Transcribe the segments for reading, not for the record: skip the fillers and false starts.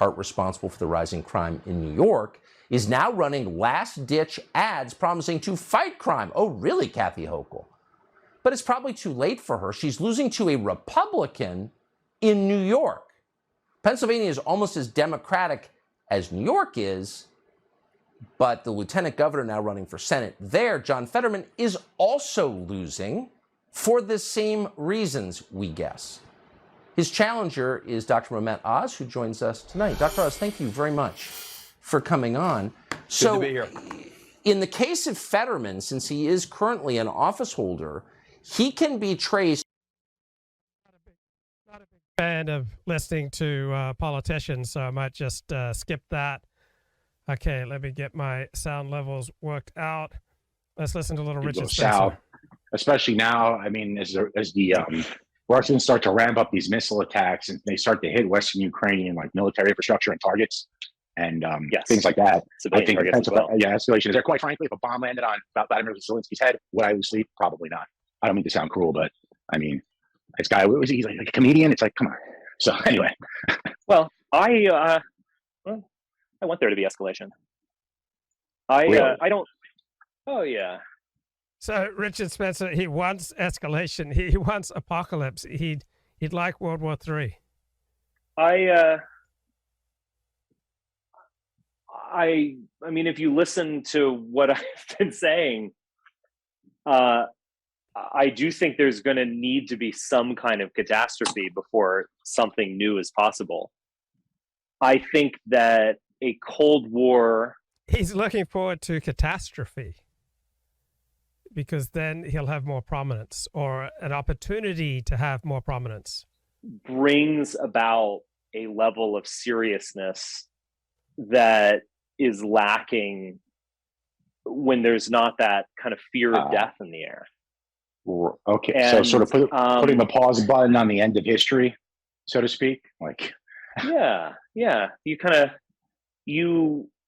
part responsible for the rising crime in New York, is now running last-ditch ads promising to fight crime. Oh, really, Kathy Hochul? But it's probably too late for her. She's losing to a Republican in New York. Pennsylvania is almost as Democratic as New York is, but the lieutenant governor now running for Senate there, John Fetterman, is also losing for the same reasons, we guess. His challenger is Dr. Mehmet Oz, who joins us tonight. Dr. Oz, thank you very much for coming on. Good to be here. In the case of Fetterman, since he is currently an office holder, he can be traced. Not a big fan of listening to politicians, so I might just skip that. Okay, let me get my sound levels worked out. Let's listen to a little Richard Spencer. South, especially now, I mean, as the Russians start to ramp up these missile attacks and they start to hit Western Ukrainian like military infrastructure and targets and things like that. I think escalation is there. Quite frankly, if a bomb landed on Vladimir Zelensky's head, would I lose sleep? Probably not. I don't mean to sound cruel, but I mean, this guy, what was he? He's like a comedian. It's like, come on. So anyway. Well, I want there to be escalation. Really? I don't. Oh yeah. So Richard Spencer, he wants escalation. He wants apocalypse. He'd like World War III. I mean, if you listen to what I've been saying, I do think there's going to need to be some kind of catastrophe before something new is possible. I think that a Cold War... He's looking forward to catastrophe because then he'll have more prominence or an opportunity to have more prominence. Brings about a level of seriousness that is lacking when there's not that kind of fear of death in the air. Okay, And, so sort of putting the pause button on the end of history, so to speak, like. Yeah. You kind of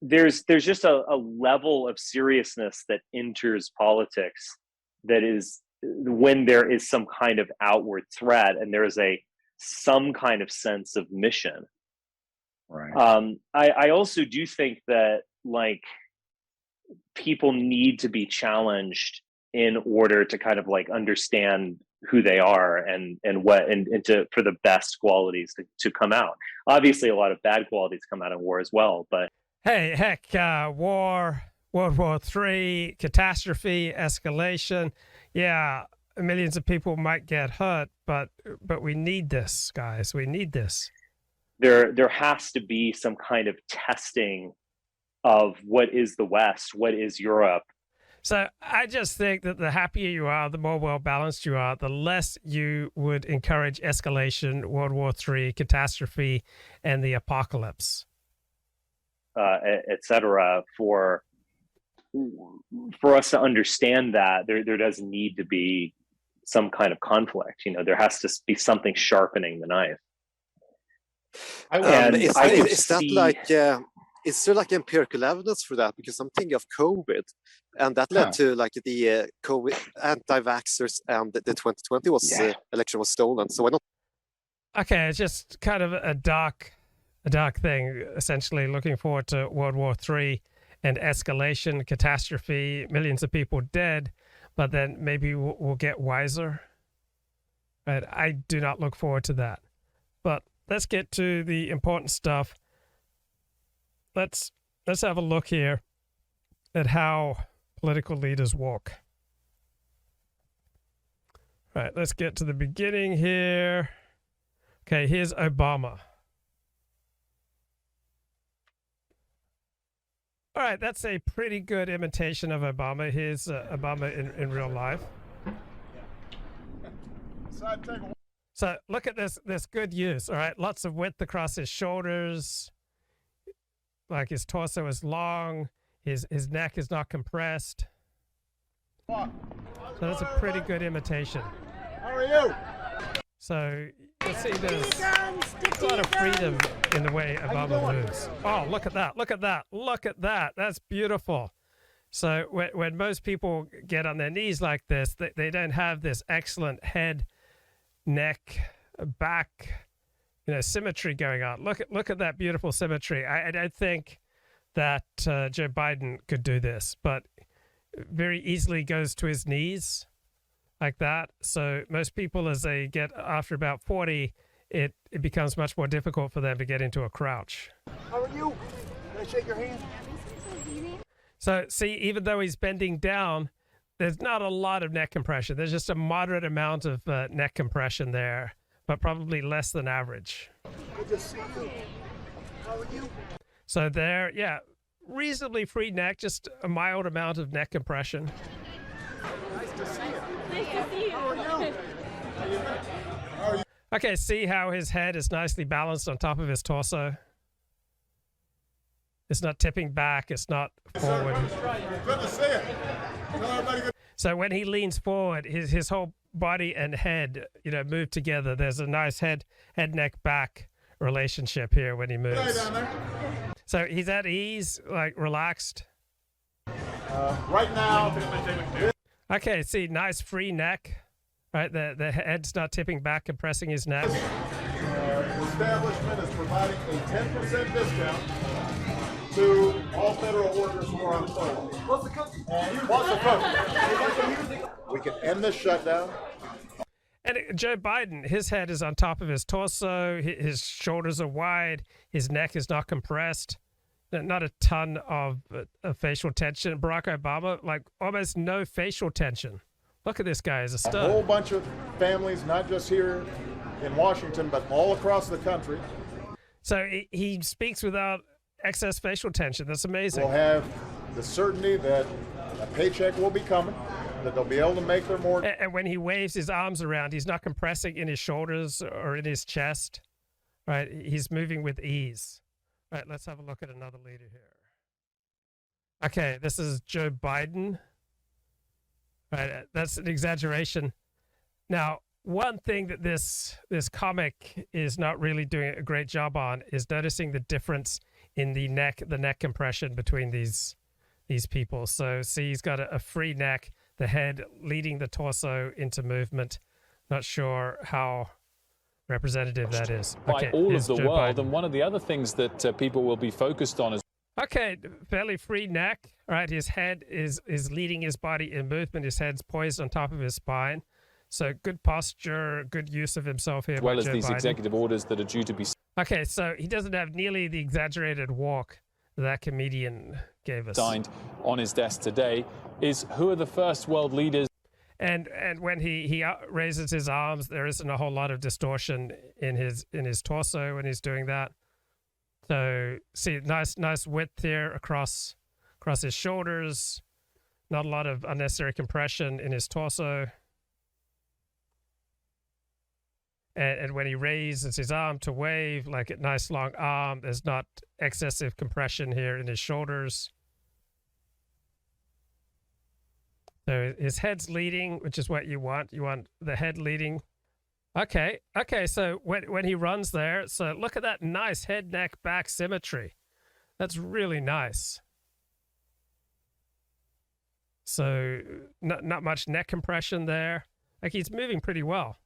there's just a level of seriousness that enters politics that is when there is some kind of outward threat and there is some kind of sense of mission. Right. I also do think that like people need to be challenged in order to kind of like understand who they are and for the best qualities to come out. Obviously, a lot of bad qualities come out of war as well. But hey, heck, war, World War III, catastrophe, escalation. Yeah, millions of people might get hurt, but we need this, guys. We need this. There has to be some kind of testing of what is the West, what is Europe. So I just think that the happier you are, the more well-balanced you are, the less you would encourage escalation, World War III, catastrophe, and the apocalypse. Et cetera, for us to understand that there does need to be some kind of conflict. You know, there has to be something sharpening the knife. Is there like empirical evidence for that? Because I'm thinking of COVID, and that led to like the COVID anti-vaxxers, and the 2020 election was stolen. So why not? Okay, it's just kind of a dark thing. Essentially, looking forward to World War III and escalation, catastrophe, millions of people dead, but then maybe we'll get wiser. Right? I do not look forward to that. But let's get to the important stuff. Let's have a look here at how political leaders walk. All right, let's get to the beginning here. Okay, here's Obama. All right, that's a pretty good imitation of Obama. Here's Obama in real life. So look at this good use, all right? Lots of width across his shoulders. Like his torso is long, his neck is not compressed. So that's a pretty good imitation. How are you? So you'll see there's a lot of freedom in the way Obama moves. Oh, look at that, look at that, look at that. That's beautiful. So when most people get on their knees like this, they don't have this excellent head, neck, back symmetry going on. Look at that beautiful symmetry. I don't think that Joe Biden could do this, but very easily goes to his knees like that. So most people, as they get after about 40, it becomes much more difficult for them to get into a crouch. How are you? Can I shake your hand? So see, even though he's bending down, there's not a lot of neck compression. There's just a moderate amount of neck compression there, but probably less than average. Good to see you. How are you? So there, yeah, reasonably free neck, just a mild amount of neck compression. Nice to see you. Nice to see you. How are you? How are you? Okay, see how his head is nicely balanced on top of his torso? It's not tipping back, it's not forward. Good to see you. Tell everybody good. So when he leans forward, his whole body and head, move together. There's a nice head neck back relationship here when he moves. Hey, down there. So he's at ease, like relaxed. Right now. Okay, see, nice free neck. Right, the head's not tipping back, compressing his neck. The establishment is providing a 10% discount to all federal workers who are on furlough. What's the code? We can end this shutdown. And Joe Biden, his head is on top of his torso. His shoulders are wide. His neck is not compressed. Not a ton of facial tension. Barack Obama, like almost no facial tension. Look at this guy as a stud. A whole bunch of families, not just here in Washington, but all across the country. So he speaks without excess facial tension. That's amazing. Will have the certainty that a paycheck will be coming, that they'll be able to make their mortgage. And when he waves his arms around, he's not compressing in his shoulders or in his chest. Right? He's moving with ease. Right, let's have a look at another leader here. Okay, this is Joe Biden. Right, that's an exaggeration. Now, one thing that this comic is not really doing a great job on is noticing the difference in the neck compression between these people. So see, he's got a free neck, the head leading the torso into movement. Not sure how representative that is. By all of the world, and one of the other things that people will be focused on is okay, fairly free neck. All right, his head is leading his body in movement. His head's poised on top of his spine. So good posture, good use of himself here. As well as Joe these Biden. executive orders that are due to be. Okay, so he doesn't have nearly the exaggerated walk that comedian gave us. Signed on his desk today is who are the first world leaders. And when he raises his arms, there isn't a whole lot of distortion in his torso when he's doing that. So see, nice width here across his shoulders. Not a lot of unnecessary compression in his torso. And when he raises his arm to wave, like a nice long arm, there's not excessive compression here in his shoulders. So his head's leading, which is what you want. You want the head leading. Okay. So when he runs there, so look at that nice head, neck, back symmetry. That's really nice. So not much neck compression there. Like he's moving pretty well.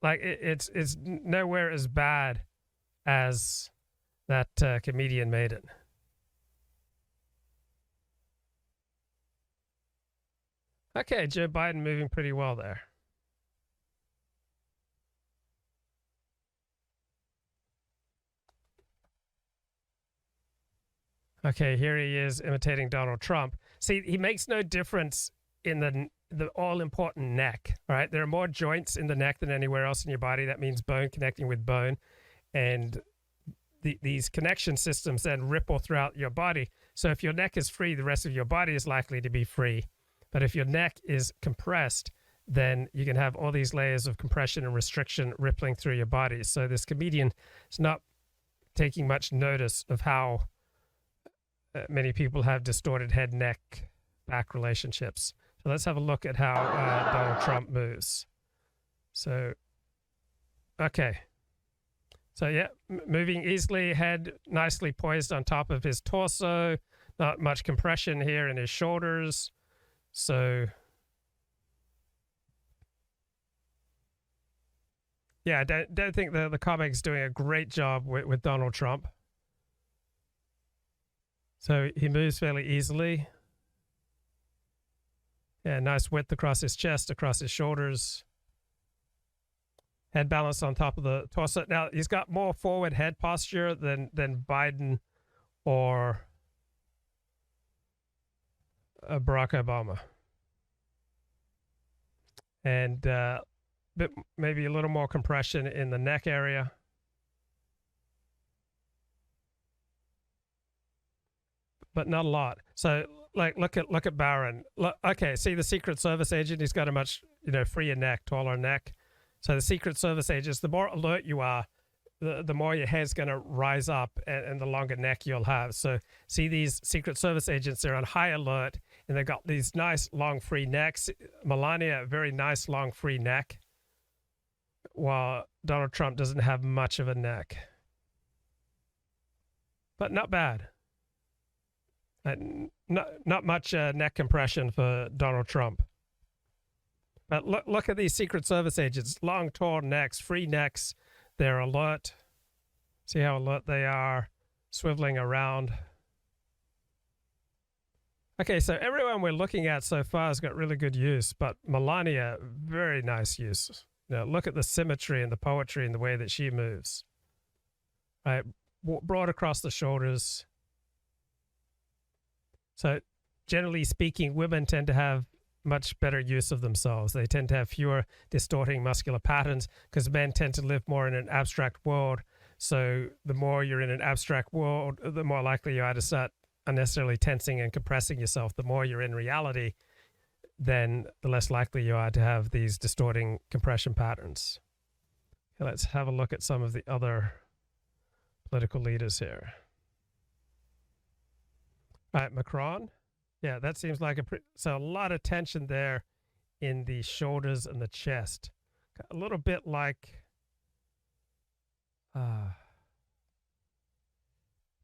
Like it's nowhere as bad as that comedian made it. Okay, Joe Biden moving pretty well there. Okay, here he is imitating Donald Trump. See, he makes no difference in the all-important neck, right? There are more joints in the neck than anywhere else in your body. That means bone connecting with bone. And these connection systems then ripple throughout your body. So if your neck is free, the rest of your body is likely to be free. But if your neck is compressed, then you can have all these layers of compression and restriction rippling through your body. So this comedian is not taking much notice of how many people have distorted head, neck, back relationships. So let's have a look at how Donald Trump moves. So, okay. So yeah, moving easily, head nicely poised on top of his torso. Not much compression here in his shoulders. So yeah, I don't think the comic's doing a great job with Donald Trump. So he moves fairly easily. Yeah, nice width across his chest, across his shoulders. Head balance on top of the torso. Now, he's got more forward head posture than Biden or Barack Obama. And maybe a little more compression in the neck area. But not a lot. So, like, look at Barron. Okay, see the Secret Service agent. He's got a much freer neck, taller neck. So the Secret Service agents, the more alert you are, the more your hair's going to rise up and the longer neck you'll have. So see these Secret Service agents, they're on high alert and they've got these nice long free necks. Melania, a very nice long free neck, while Donald Trump doesn't have much of a neck. But not bad. Not much neck compression for Donald Trump. But look at these Secret Service agents. Long, tall necks, free necks. They're alert. See how alert they are, swiveling around. Okay, so everyone we're looking at so far has got really good use, but Melania, very nice use. Look at the symmetry and the poetry and the way that she moves. Right, broad across the shoulders. So generally speaking, women tend to have much better use of themselves. They tend to have fewer distorting muscular patterns because men tend to live more in an abstract world. So the more you're in an abstract world, the more likely you are to start unnecessarily tensing and compressing yourself. The more you're in reality, then the less likely you are to have these distorting compression patterns. Okay, let's have a look at some of the other political leaders here. All right, Macron. Yeah, that seems like so a lot of tension there in the shoulders and the chest. A little bit like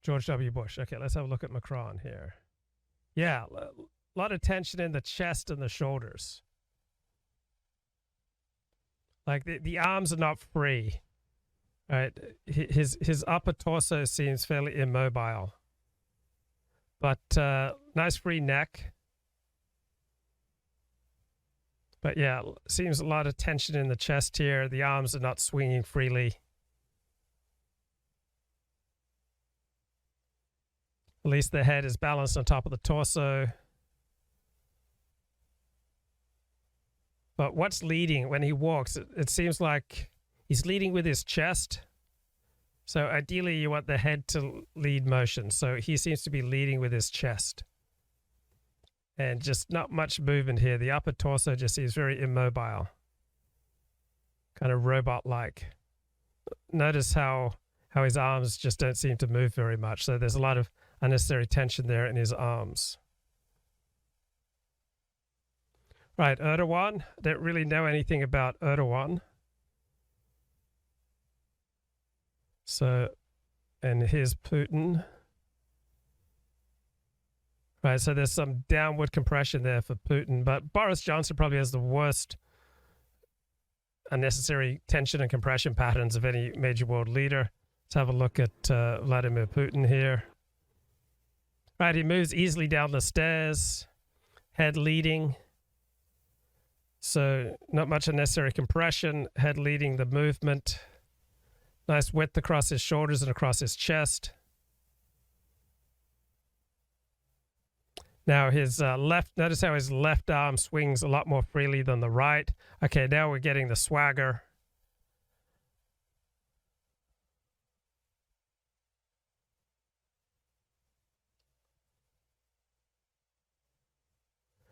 George W. Bush. Okay, let's have a look at Macron here. Yeah, a lot of tension in the chest and the shoulders. Like the arms are not free. All right, his upper torso seems fairly immobile. But nice free neck. But yeah, seems a lot of tension in the chest here. The arms are not swinging freely. At least the head is balanced on top of the torso. But what's leading when he walks? It seems like he's leading with his chest. So ideally, you want the head to lead motion. So he seems to be leading with his chest. And just not much movement here. The upper torso just seems very immobile. Kind of robot-like. Notice how his arms just don't seem to move very much. So there's a lot of unnecessary tension there in his arms. Right, Erdogan. I don't really know anything about Erdogan. So, and here's Putin. Right, so there's some downward compression there for Putin, but Boris Johnson probably has the worst unnecessary tension and compression patterns of any major world leader. Let's have a look at Vladimir Putin here. Right, he moves easily down the stairs, head leading. So not much unnecessary compression, head leading the movement. Nice width across his shoulders and across his chest. Now his notice how his left arm swings a lot more freely than the right. Okay, now we're getting the swagger.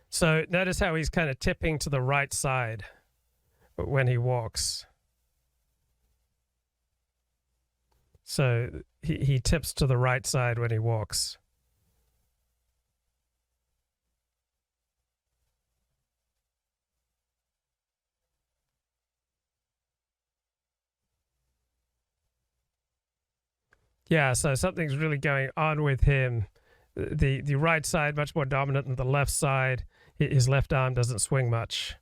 So notice how he's kind of tipping to the right side when he walks. So he tips to the right side when he walks. Yeah, so something's really going on with him. The right side much more dominant than the left side. His left arm doesn't swing much.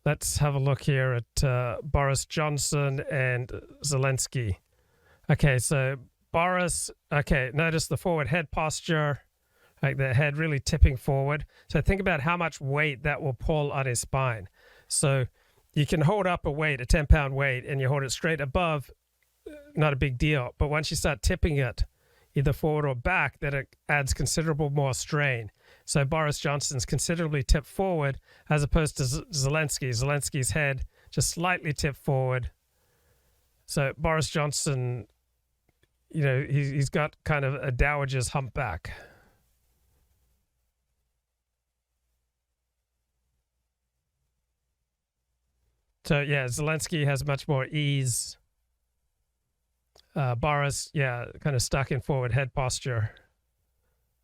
let's have a look here at Boris Johnson and Zelensky. Okay, so Boris, notice the forward head posture, like the head really tipping forward. So think about how much weight that will pull on his spine. So you can hold up a weight, a 10-pound weight, and you hold it straight above, not a big deal. But once you start tipping it, either forward or back, then it adds considerable more strain. So Boris Johnson's considerably tipped forward as opposed to Zelensky. Zelensky's head just slightly tipped forward. So Boris Johnson, he's got kind of a dowager's humpback. So yeah, Zelensky has much more ease. Boris, kind of stuck in forward head posture.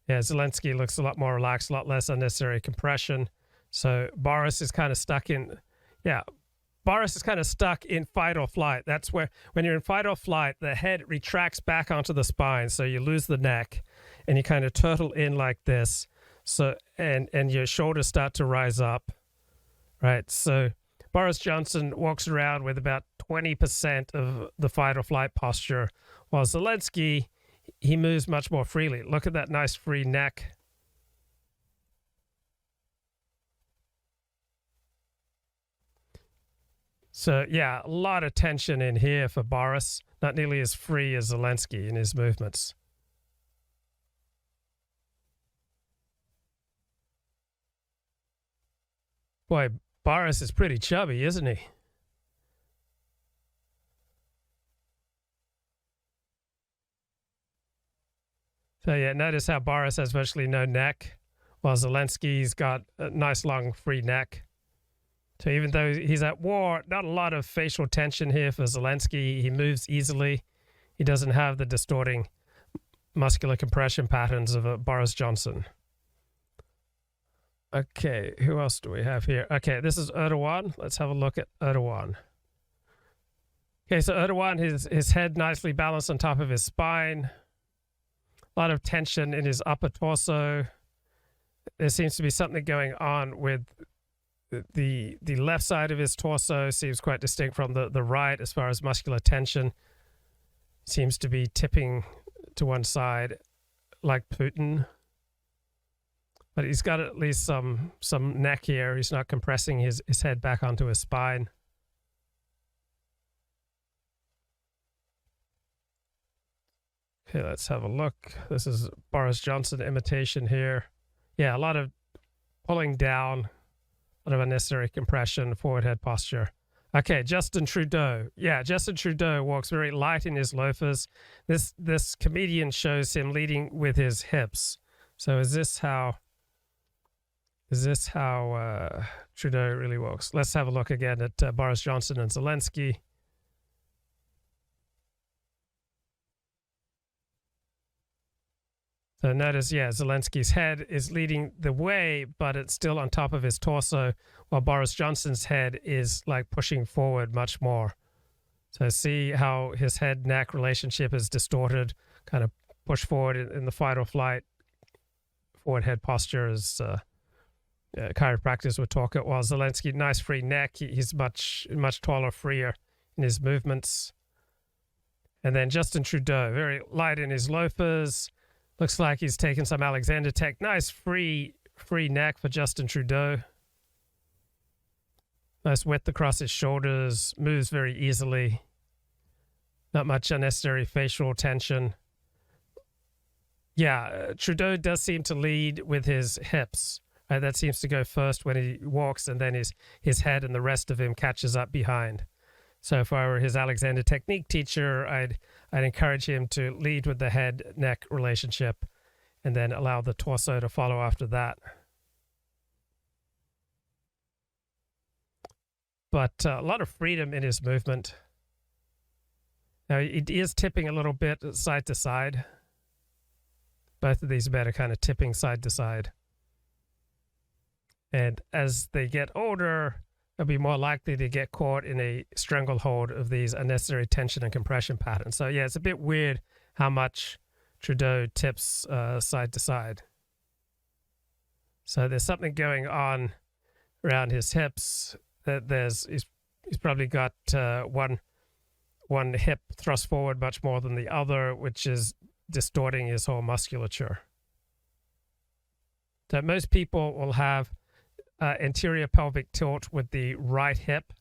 Yeah, Zelensky looks a lot more relaxed, a lot less unnecessary compression. So Boris is kind of stuck in, fight or flight. That's where, when you're in fight or flight, the head retracts back onto the spine. So you lose the neck and you kind of turtle in like this. So, and your shoulders start to rise up, right? So Boris Johnson walks around with about 20% of the fight or flight posture, while Zelensky, he moves much more freely. Look at that nice free neck. So, a lot of tension in here for Boris. Not nearly as free as Zelensky in his movements. Boy, Boris is pretty chubby, isn't he? So notice how Boris has virtually no neck, while Zelensky's got a nice long free neck. So even though he's at war, not a lot of facial tension here for Zelensky. He moves easily. He doesn't have the distorting muscular compression patterns of Boris Johnson. Okay, who else do we have here? Okay, this is Erdogan. Let's have a look at Erdogan. Okay, so Erdogan, his head nicely balanced on top of his spine. A lot of tension in his upper torso. There seems to be something going on with the left side of his torso. Seems quite distinct from the right as far as muscular tension. Seems to be tipping to one side like Putin. But he's got at least some neck here. He's not compressing his head back onto his spine. Okay, let's have a look. This is Boris Johnson imitation here. Yeah, a lot of pulling down, a lot of unnecessary compression, forward head posture. Okay, Justin Trudeau. Yeah, Justin Trudeau walks very light in his loafers. This comedian shows him leading with his hips. So is this how Trudeau really walks? Let's have a look again at Boris Johnson and Zelensky. So notice, Zelensky's head is leading the way, but it's still on top of his torso, while Boris Johnson's head is like pushing forward much more. So see how his head-neck relationship is distorted, kind of push forward in the fight or flight. Forward head posture is chiropractors would talk it, while Zelensky, nice free neck. He's much taller, freer in his movements. And then Justin Trudeau, very light in his loafers. Looks like he's taken some Alexander Tech. Nice free neck for Justin Trudeau. Nice width across his shoulders. Moves very easily. Not much unnecessary facial tension. Yeah, Trudeau does seem to lead with his hips. Right? That seems to go first when he walks, and then his head and the rest of him catches up behind. So if I were his Alexander Technique teacher, I'd encourage him to lead with the head-neck relationship and then allow the torso to follow after that. But a lot of freedom in his movement. Now, he is tipping a little bit side to side. Both of these men are kind of tipping side to side. And as they get older, they'll be more likely to get caught in a stranglehold of these unnecessary tension and compression patterns. So it's a bit weird how much Trudeau tips side to side. So there's something going on around his hips he's probably got one hip thrust forward much more than the other, which is distorting his whole musculature. So most people will have anterior pelvic tilt with the right hip.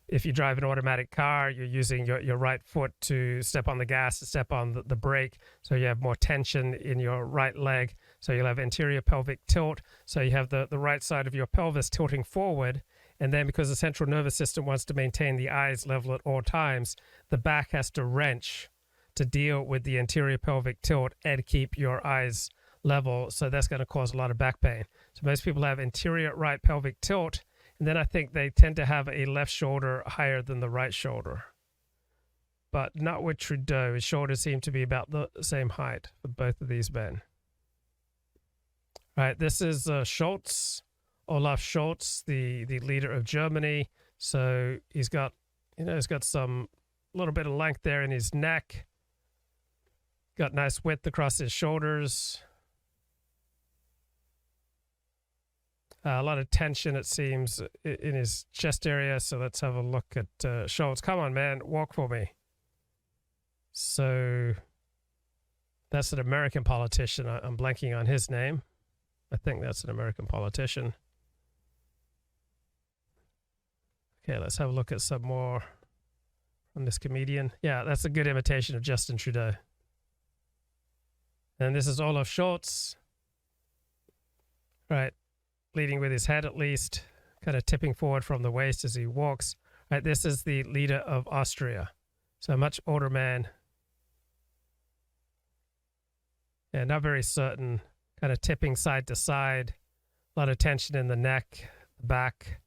If you drive an automatic car, you're using your right foot to step on the gas, to step on the brake. So you have more tension in your right leg. So you'll have anterior pelvic tilt. So you have the right side of your pelvis tilting forward. And then because the central nervous system wants to maintain the eyes level at all times, the back has to wrench to deal with the anterior pelvic tilt and keep your eyes level. So that's going to cause a lot of back pain. So most people have anterior right pelvic tilt. And then I think they tend to have a left shoulder higher than the right shoulder. But not with Trudeau. His shoulders seem to be about the same height for both of these men. All right, this is Scholz. Olaf Scholz, the leader of Germany. So he's got some little bit of length there in his neck. Got nice width across his shoulders. A lot of tension, it seems, in his chest area. So let's have a look at Scholz. Come on, man, walk for me. So that's an American politician. I'm blanking on his name. I think that's an American politician. Okay, let's have a look at some more from this comedian. Yeah, that's a good imitation of Justin Trudeau. And this is Olaf Scholz. Right, leading with his head at least, kind of tipping forward from the waist as he walks. Right, this is the leader of Austria. So a much older man. Yeah, not very certain, kind of tipping side to side. A lot of tension in the neck, the back.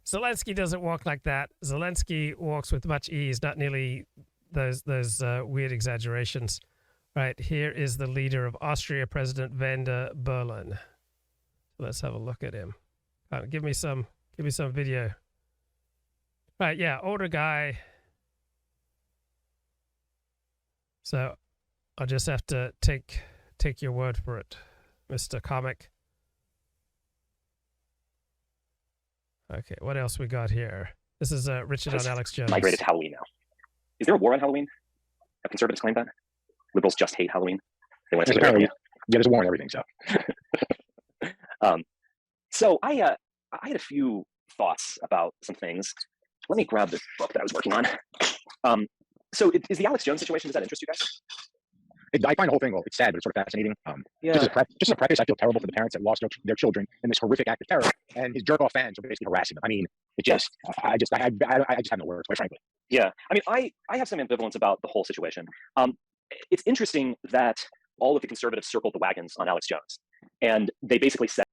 Zelensky doesn't walk like that. Zelensky walks with much ease, not nearly those weird exaggerations. Right, here is the leader of Austria, President van der Bellen. Let's have a look at him. Give me some video. Right, yeah, older guy. So I'll just have to take your word for it, Mr. Comic. Okay, what else we got here? This is Richard on Alex Jones. Migrated to Halloween now. Is there a war on Halloween? Have conservatives claimed that? Liberals just hate Halloween. They want to take it away. Yeah, there's a war on everything. So, so I had a few thoughts about some things. Let me grab this book that I was working on. So is the Alex Jones situation, does that interest you guys? I find the whole thing, well, it's sad, but it's sort of fascinating. Yeah. Just as a preface, I feel terrible for the parents that lost their children in this horrific act of terror, and his jerk-off fans are basically harassing them. I mean, it just, I just have no words, quite frankly. Yeah, I mean, I have some ambivalence about the whole situation. It's interesting that all of the conservatives circled the wagons on Alex Jones, and they basically said,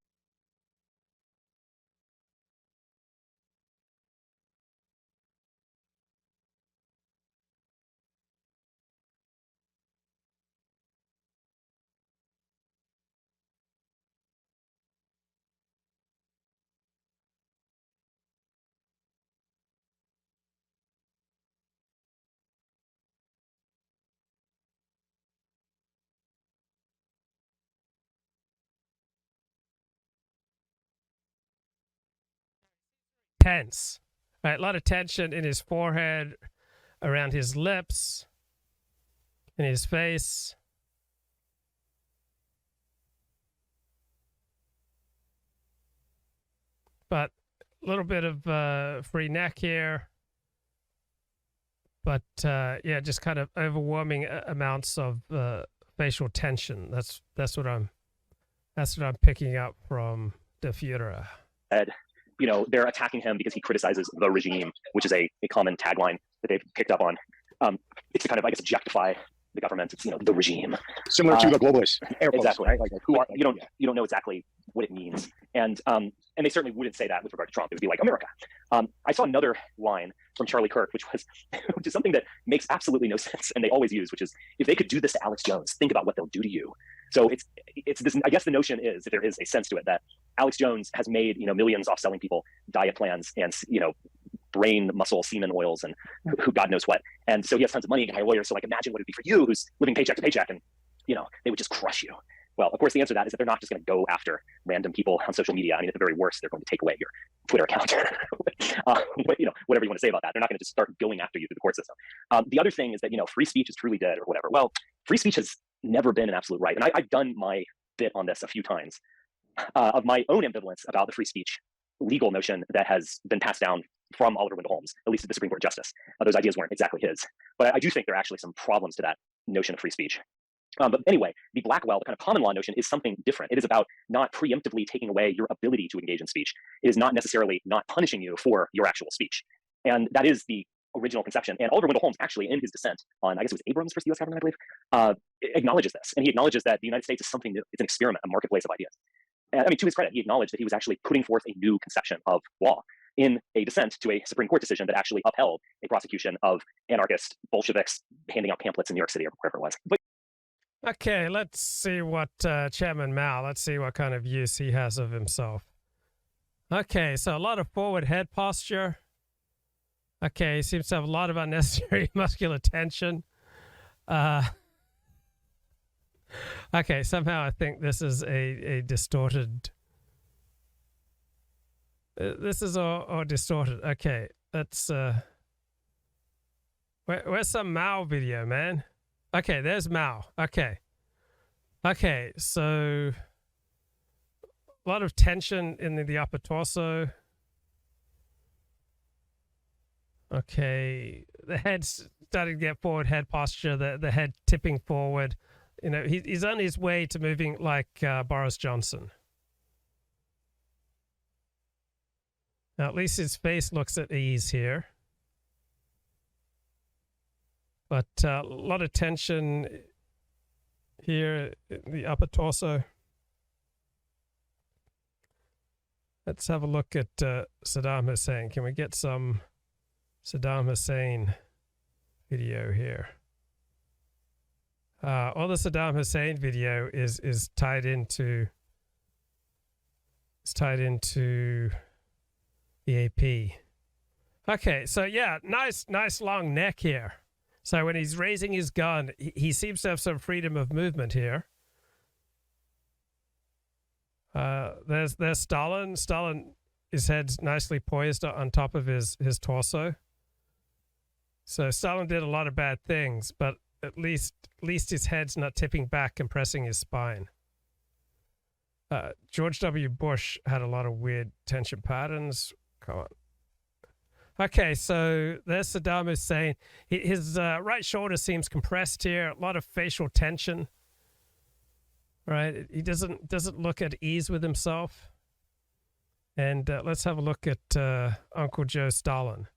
tense. Right, a lot of tension in his forehead, around his lips, in his face. But a little bit of free neck here. But yeah, just kind of overwhelming amounts of facial tension. That's what I'm picking up from the Führer. you know, they're attacking him because he criticizes the regime, which is a common tagline that they've picked up on. It's to kind of, I guess, objectify the government. It's, you know, the regime. Similar to the globalists. Exactly. Right? Like who are, you don't know exactly what it means. And they certainly wouldn't say that with regard to Trump. It would be like America. I saw another line from Charlie Kirk, which is something that makes absolutely no sense, and they always use, which is, if they could do this to Alex Jones, think about what they'll do to you. So it's this. I guess the notion is, if there is a sense to it, that Alex Jones has made, you know, millions off selling people diet plans and, you know, brain, muscle, semen oils, and who God knows what. And so he has tons of money and can hire lawyers. So like, imagine what it'd be for you, who's living paycheck to paycheck, and, you know, they would just crush you. Well, of course, the answer to that is that they're not just going to go after random people on social media. I mean, at the very worst, they're going to take away your Twitter account. Whatever you want to say about that. They're not going to just start going after you through the court system. The other thing is that, free speech is truly dead or whatever. Well, free speech has never been an absolute right. And I've done my bit on this a few times of my own ambivalence about the free speech legal notion that has been passed down from Oliver Wendell Holmes, at least to the Supreme Court justice. Those ideas weren't exactly his. But I do think there are actually some problems to that notion of free speech. But anyway, the Blackwell, the kind of common law notion, is something different. It is about not preemptively taking away your ability to engage in speech. It is not necessarily not punishing you for your actual speech. And that is the original conception. And Oliver Wendell Holmes, actually, in his dissent on, I guess it was Abrams versus the US government, I believe, acknowledges this. And he acknowledges that the United States is something new. It's an experiment, a marketplace of ideas. And, I mean, to his credit, he acknowledged that he was actually putting forth a new conception of law in a dissent to a Supreme Court decision that actually upheld a prosecution of anarchist Bolsheviks handing out pamphlets in New York City or wherever it was. But okay, let's see what Chairman Mao, let's see what kind of views he has of himself. Okay, so a lot of forward head posture. Okay, he seems to have a lot of unnecessary muscular tension. Okay, somehow I think this is a distorted... this is all distorted. Okay, let's... where's some Mao video, man? Okay, there's Mao. Okay. Okay, so... a lot of tension in the upper torso. Okay, the head's starting to get forward head posture, the head tipping forward. He's on his way to moving like Boris Johnson. Now, at least his face looks at ease here. But a lot of tension here in the upper torso. Let's have a look at Saddam Hussein. Can we get some Saddam Hussein video here? All the Saddam Hussein video is tied into the AP. Okay, so yeah, nice long neck here. So when he's raising his gun, he seems to have some freedom of movement here. There's Stalin. His head's nicely poised on top of his torso. So Stalin did a lot of bad things, but at least his head's not tipping back, compressing his spine. George W. Bush had a lot of weird tension patterns. Come on. Okay, so there's Saddam Hussein. His right shoulder seems compressed here. A lot of facial tension. Right, he doesn't look at ease with himself. And let's have a look at Uncle Joe Stalin.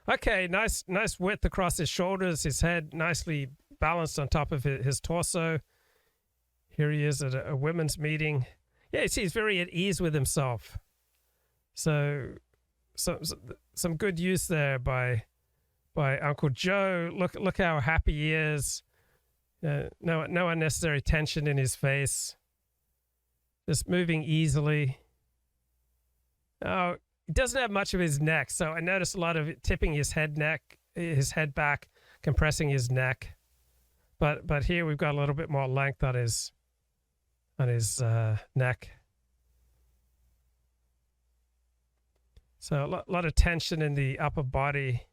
Okay, nice width across his shoulders. His head nicely balanced on top of his torso. Here he is at a women's meeting. Yeah, you see, he's very at ease with himself. So some good use there by Uncle Joe. Look how happy he is. No unnecessary tension in his face. Just moving easily. Oh, he doesn't have much of his neck, so I noticed a lot of it tipping his head back, compressing his neck. But here we've got a little bit more length on his neck. So a lot of tension in the upper body.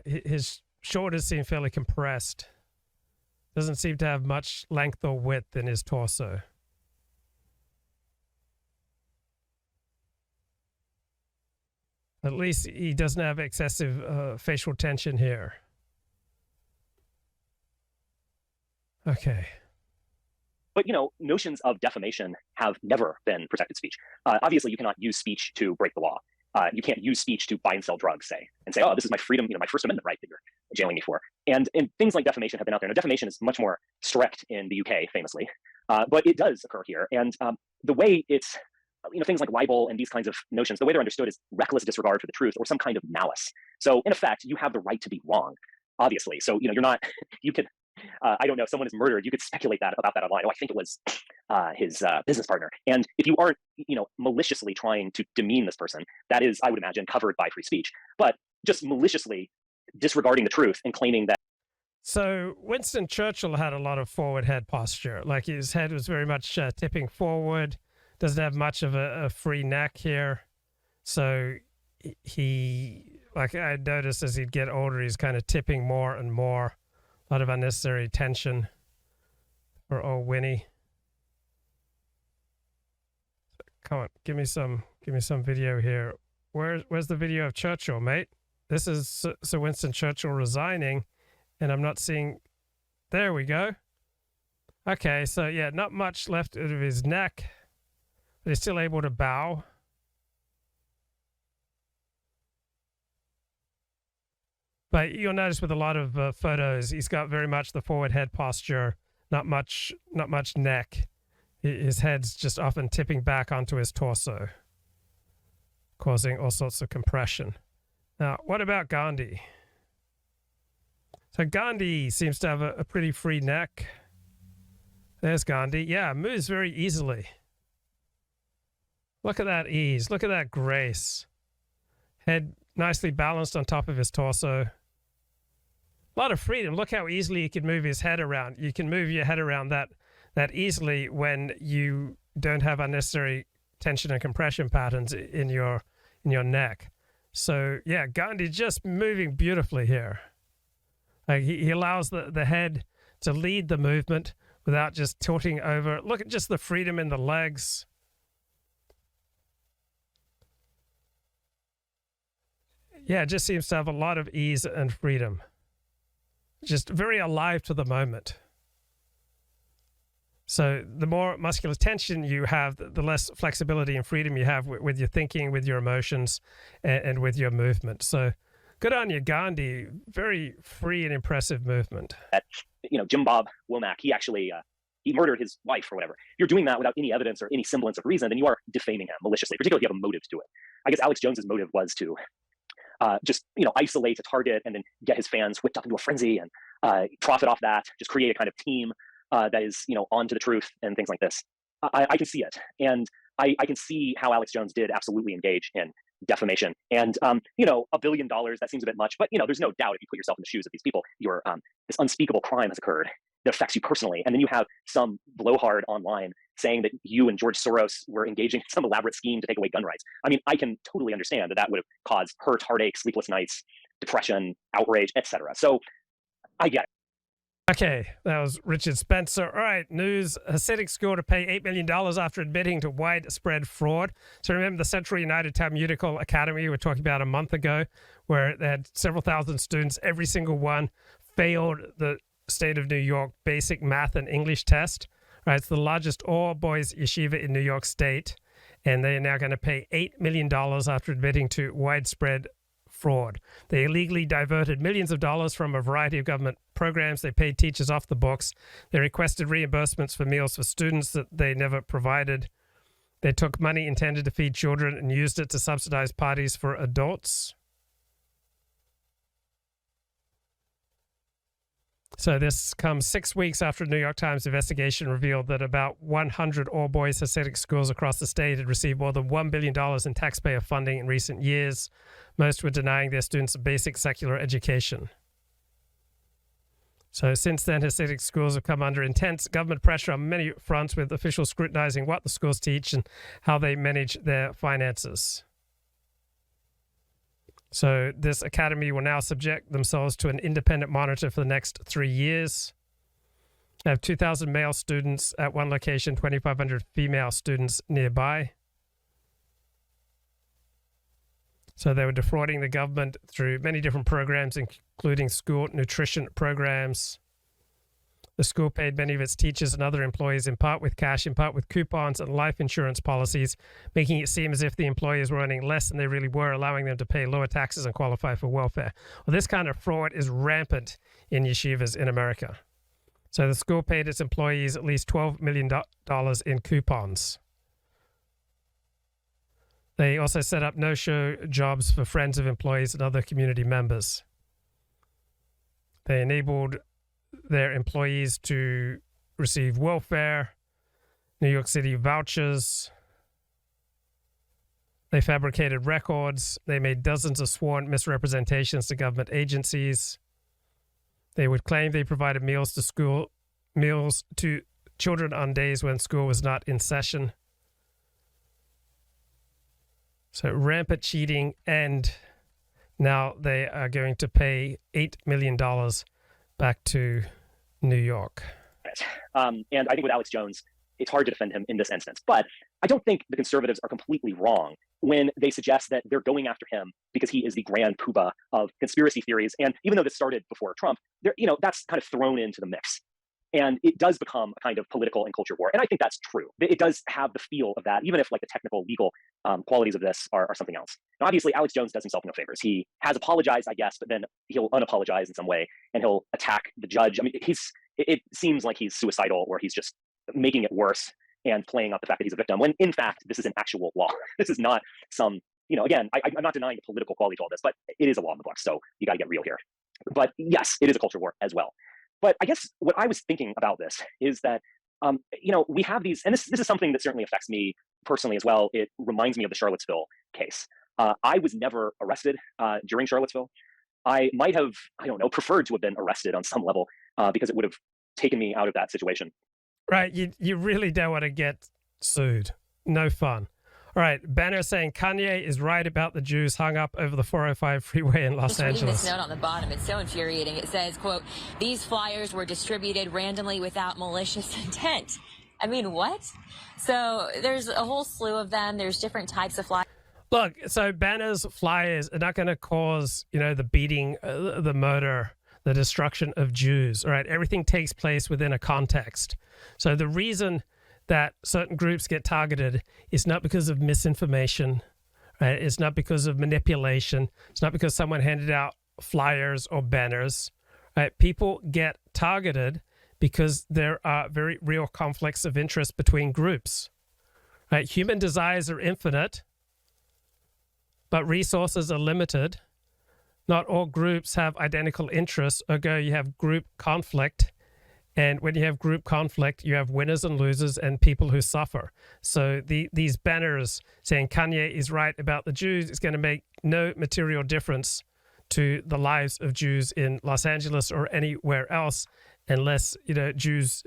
His shoulders seem fairly compressed. Doesn't seem to have much length or width in his torso. At least he doesn't have excessive facial tension here. Okay. But, notions of defamation have never been protected speech. Obviously, you cannot use speech to break the law. You can't use speech to buy and sell drugs, say, and say, oh, this is my freedom, my First Amendment right that you're jailing me for. And things like defamation have been out there. Now, defamation is much more strict in the UK, famously, but it does occur here. And the way it's, things like libel and these kinds of notions, the way they're understood is reckless disregard for the truth or some kind of malice. So, in effect, you have the right to be wrong, obviously. So, you're not, you could, I don't know, someone is murdered, you could speculate about that online. Oh, I think it was his business partner. And if you aren't, maliciously trying to demean this person, that is, I would imagine, covered by free speech. But just maliciously disregarding the truth and claiming that. So Winston Churchill had a lot of forward head posture. Like his head was very much tipping forward. Doesn't have much of a free neck here. So he, like I noticed as he'd get older, he's kind of tipping more and more. A lot of unnecessary tension for old Winnie. Come on, give me some video here. Where's the video of Churchill, mate? This is Sir Winston Churchill resigning. And I'm not seeing, there we go. Okay, so yeah, not much left of his neck, but he's still able to bow. But you'll notice with a lot of photos, he's got very much the forward head posture, not much neck. His head's just often tipping back onto his torso, causing all sorts of compression. Now, what about Gandhi? So Gandhi seems to have a pretty free neck. There's Gandhi. Yeah, moves very easily. Look at that ease. Look at that grace. Head nicely balanced on top of his torso. A lot of freedom. Look how easily he can move his head around. You can move your head around that easily when you don't have unnecessary tension and compression patterns in your neck. So yeah, Gandhi just moving beautifully here. He allows the head to lead the movement without just tilting over. Look at just the freedom in the legs. Yeah, it just seems to have a lot of ease and freedom. Just very alive to the moment. So the more muscular tension you have, the less flexibility and freedom you have with your thinking, with your emotions, and with your movement. So good on you, Gandhi. Very free and impressive movement. Jim Bob Womack, he actually he murdered his wife or whatever. You're doing that without any evidence or any semblance of reason, then you are defaming him maliciously, particularly if you have a motive to it. I guess Alex Jones's motive was to just isolate a target and then get his fans whipped up into a frenzy and profit off that. Just create a kind of team that is on to the truth and things like this. I can see it, and I can see how Alex Jones did absolutely engage in defamation. And $1 billion, that seems a bit much, but there's no doubt if you put yourself in the shoes of these people, this unspeakable crime has occurred that affects you personally. And then you have some blowhard online saying that you and George Soros were engaging in some elaborate scheme to take away gun rights. I mean, I can totally understand that would have caused hurt, heartache, sleepless nights, depression, outrage, etc. So I get it. Okay, that was Richard Spencer. All right, news. Hasidic school to pay $8 million after admitting to widespread fraud. So remember the Central United Talmudical Academy we were talking about a month ago, where they had several thousand students. Every single one failed the state of New York basic math and English test. Right, it's the largest all-boys yeshiva in New York State, and they are now going to pay $8 million after admitting to widespread fraud. They illegally diverted millions of dollars from a variety of government programs. They paid teachers off the books. They requested reimbursements for meals for students that they never provided. They took money intended to feed children and used it to subsidize parties for adults. So this comes 6 weeks after the New York Times investigation revealed that about 100 all-boys Hasidic schools across the state had received more than $1 billion in taxpayer funding in recent years. Most were denying their students a basic secular education. So since then, Hasidic schools have come under intense government pressure on many fronts, with officials scrutinizing what the schools teach and how they manage their finances. So this academy will now subject themselves to an independent monitor for the next 3 years. They have 2,000 male students at one location, 2,500 female students nearby. So they were defrauding the government through many different programs, including school nutrition programs. The school paid many of its teachers and other employees in part with cash, in part with coupons and life insurance policies, making it seem as if the employees were earning less than they really were, allowing them to pay lower taxes and qualify for welfare. Well, this kind of fraud is rampant in yeshivas in America. So the school paid its employees at least $12 million in coupons. They also set up no-show jobs for friends of employees and other community members. They enabled their employees to receive welfare, New York City vouchers. They fabricated records. They made dozens of sworn misrepresentations to government agencies. They would claim they provided meals to children on days when school was not in session. So rampant cheating, and now they are going to pay $8 million back to New York. And I think with Alex Jones, it's hard to defend him in this instance. But I don't think the conservatives are completely wrong when they suggest that they're going after him because he is the grand poobah of conspiracy theories. And even though this started before Trump, that's kind of thrown into the mix. And it does become a kind of political and culture war. And I think that's true. It does have the feel of that, even if like the technical, legal qualities of this are something else. Now, obviously, Alex Jones does himself no favors. He has apologized, I guess, but then he'll unapologize in some way and he'll attack the judge. I mean, it seems like he's suicidal, or he's just making it worse and playing up the fact that he's a victim, when in fact, this is an actual law. This is not some, again, I'm not denying the political quality to all this, but it is a law in the books. So you got to get real here. But yes, it is a culture war as well. But I guess what I was thinking about this is that, we have these, and this is something that certainly affects me personally as well. It reminds me of the Charlottesville case. I was never arrested during Charlottesville. I might have, preferred to have been arrested on some level because it would have taken me out of that situation. Right. You really don't want to get sued. No fun. All right. Banner saying Kanye is right about the Jews hung up over the 405 freeway in Los Angeles. Reading this note on the bottom, it's so infuriating. It says, quote, "These flyers were distributed randomly without malicious intent." I mean, what? So there's a whole slew of them. There's different types of flyers. Look, so banners, flyers are not going to cause, the beating, the murder, the destruction of Jews. All right. Everything takes place within a context. So the reason that certain groups get targeted is not because of misinformation, right? It's not because of manipulation. It's not because someone handed out flyers or banners, right? People get targeted because there are very real conflicts of interest between groups, right? Human desires are infinite, but resources are limited. Not all groups have identical interests, ergo you have group conflict. And when you have group conflict, you have winners and losers and people who suffer. So these banners saying Kanye is right about the Jews is going to make no material difference to the lives of Jews in Los Angeles or anywhere else, unless Jews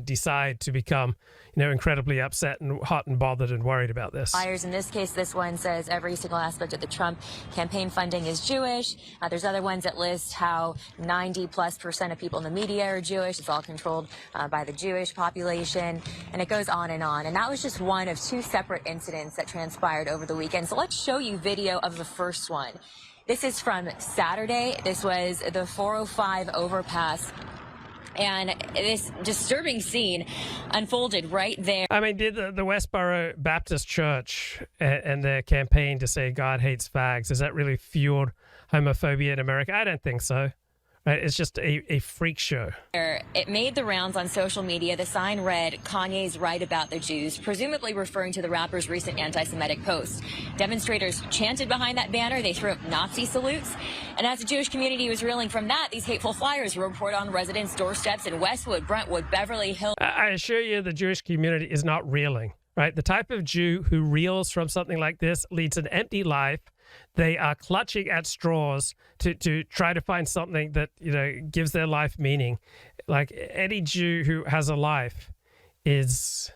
decide to become, incredibly upset and hot and bothered and worried about this. Flyers, in this case, this one says every single aspect of the Trump campaign funding is Jewish. There's other ones that list how 90+% of people in the media are Jewish. It's all controlled by the Jewish population, and it goes on. And that was just one of two separate incidents that transpired over the weekend. So let's show you video of the first one. This is from Saturday. This was the 405 overpass. And this disturbing scene unfolded right there. I mean, did the Westboro Baptist Church and their campaign to say God hates fags, has that really fueled homophobia in America? I don't think so. Right? It's just a freak show. It made the rounds on social media. The sign read, "Kanye's right about the Jews," presumably referring to the rapper's recent anti-Semitic post. Demonstrators chanted behind that banner. They threw up Nazi salutes. And as the Jewish community was reeling from that, these hateful flyers were reported on residents' doorsteps in Westwood, Brentwood, Beverly Hills. I assure you the Jewish community is not reeling. Right? The type of Jew who reels from something like this leads an empty life. They are clutching at straws to try to find something that, gives their life meaning. Like any Jew who has a life is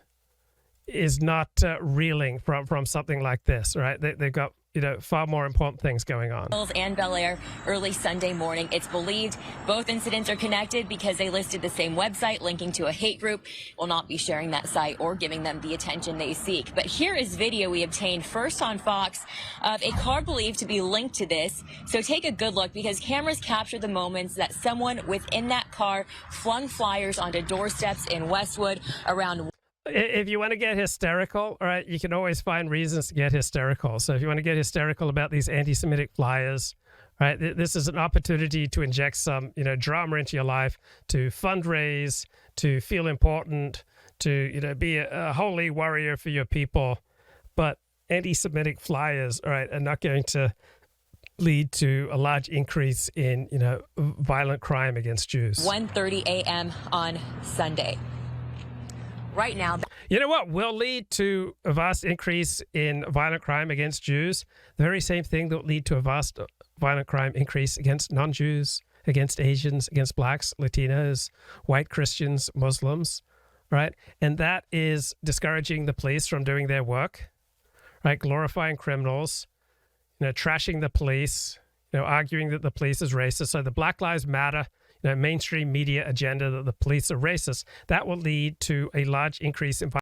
not reeling from something like this, right? They've got, far more important things going on. And Bel Air early Sunday morning. It's believed both incidents are connected because they listed the same website linking to a hate group. Will not be sharing that site or giving them the attention they seek. But here is video we obtained first on Fox of a car believed to be linked to this. So take a good look, because cameras captured the moments that someone within that car flung flyers onto doorsteps in Westwood around. If you want to get hysterical, all right, you can always find reasons to get hysterical. So if you want to get hysterical about these anti-Semitic flyers, right, this is an opportunity to inject some, drama into your life, to fundraise, to feel important, to, be a holy warrior for your people. But anti-Semitic flyers, all right, are not going to lead to a large increase in, violent crime against Jews. 1:30 a.m. on Sunday. right now. You know what will lead to a vast increase in violent crime against Jews? The very same thing that will lead to a vast violent crime increase against non-Jews, against Asians, against blacks, Latinos, white Christians, Muslims, right? And that is discouraging the police from doing their work, right? Glorifying criminals, trashing the police, arguing that the police is racist. So the Black Lives Matter, mainstream media agenda that the police are racist, that will lead to a large increase in